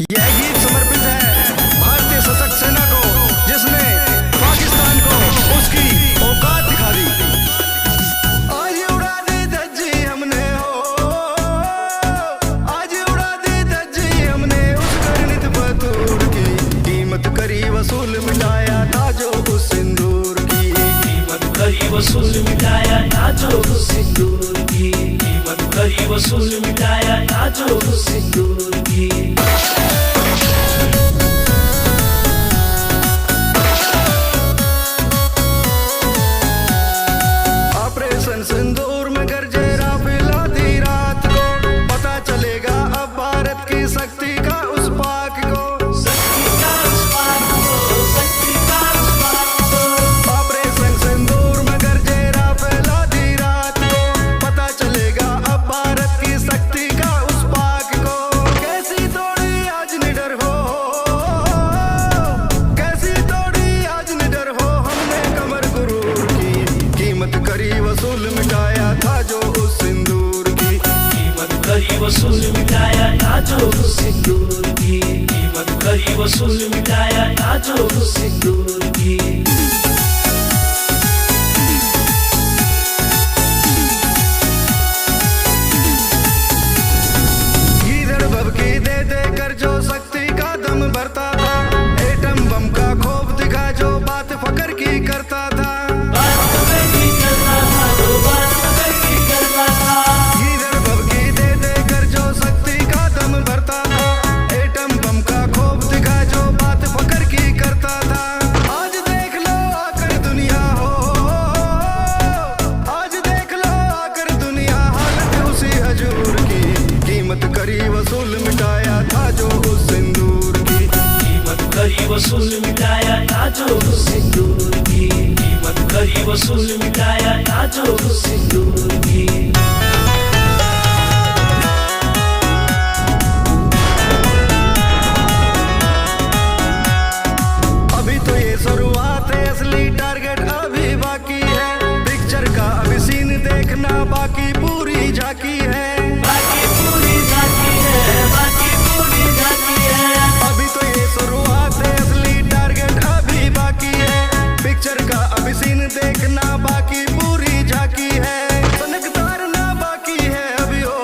यह गीत समर्पित है भारतीय सशस्त्र सेना को, जिसने पाकिस्तान को उसकी औकात दिखा दी। आज उड़ा दी धज्जी हमने हो, आज उड़ा दी धज्जी हमने उस गणित बतूर की। कीमत करी वसूल मिटाया था जो उस सिंदूर की, कीमत करी वसूल मिटाया था जो उस सिंदूर की, कीमत करी वसूल मिटाया था जो उस सिंदूर की। सिंदूर में गरजे राफेल आधी रात को, पता चलेगा अब भारत की शक्ति का उस पाक को, शक्ति का उस पाक को, शक्ति का उस पाक को। ऑपरेशन सिंदूर में गरजे राफेल आधी रात को, पता चलेगा अब भारत की शक्ति का उस पाक को। कैसी तोड़ी आज निडर हो, कैसी तोड़ी आज निडर हो, हमने कमर गुरूर की। कीमत करी वसूल मिटाया था जो उस सिंदूर की, कीमत करी वसूल मिटाया था जो उस सिंदूर की, कीमत करी वसूल मिटाया था जो उस सिंदूर की। गीदड़ भभकी दे दे कर जो शक्ति का दम भरता था, एटम बम का खौफ दिखा जो बात फकर की करता था। गीदड़ भभकी दे दे कर जो शक्ति का दम भरता था, एटम बम का खौफ दिखा जो बात फकर की करता था। आज देख लो आकर दुनिया हो, आज देख लो आकर दुनिया, हालत उसी हजूर की। कीमत करी वसूल मिटाया था जो उस सिंदूर की, कीमत करी वसूल मिटाया था जो उस सिंदूर की, कीमत करी वसूल मिटाया था जो उस सिंदूर की। अभी तो ये शुरुआत है, असली टारगेट अभी बाकी है। पिक्चर का अभी सीन देखना, बाकी पूरी झांकी है, बाकी पूरी झांकी है, बाकी पूरी झांकी है। अभी तो ये शुरुआत है, असली टारगेट अभी बाकी है। पिक्चर का अभी सीन देखना, बाकी पूरी झांकी है। सनक तारना बाकी है अभी हो,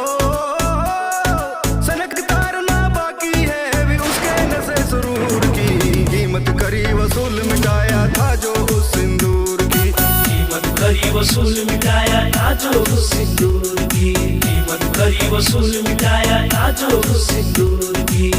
सनक तारना बाकी है अभी उसके नशे सुरूर की। कीमत करी वसूल मिटाया था जो उस सिंदूर की, कीमत करी वसूल मिटाया था जो उस सिंदूर की, कीमत करी वसूल मिटाया था जो उस सिंदूर की।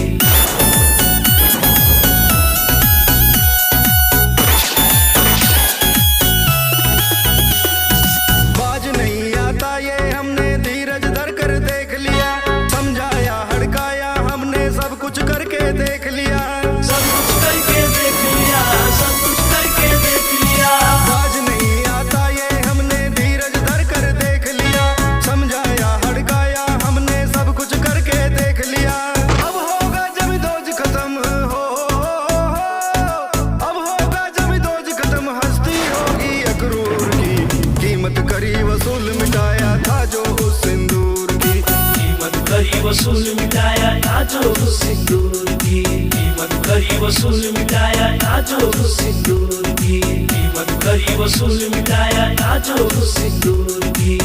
बाज नहीं आता ये हमने धीरज धर कर देख लिया, समझाया हड़काया हमने सब कुछ करके देख लिया, सब कुछ करके देख लिया, सब कुछ करके देख लिया। बाज नहीं आता ये हमने धीरज धर कर देख लिया, समझाया हड़काया हमने सब कुछ करके देख लिया। अब होगा जब दोज खत्म हो, अब होगा जब दोज खत्म, हस्ती होगी अकरूर की। कीमत करी वसूल मिटाया था जो उस सिंदूर की, कीमत करी वसूल मिटाया था जो उस सिंदूर की, कीमत करी वसूल मिटाया था जो उस सिंदूर की, कीमत करी वसूल मिटाया था जो उस सिंदूर की।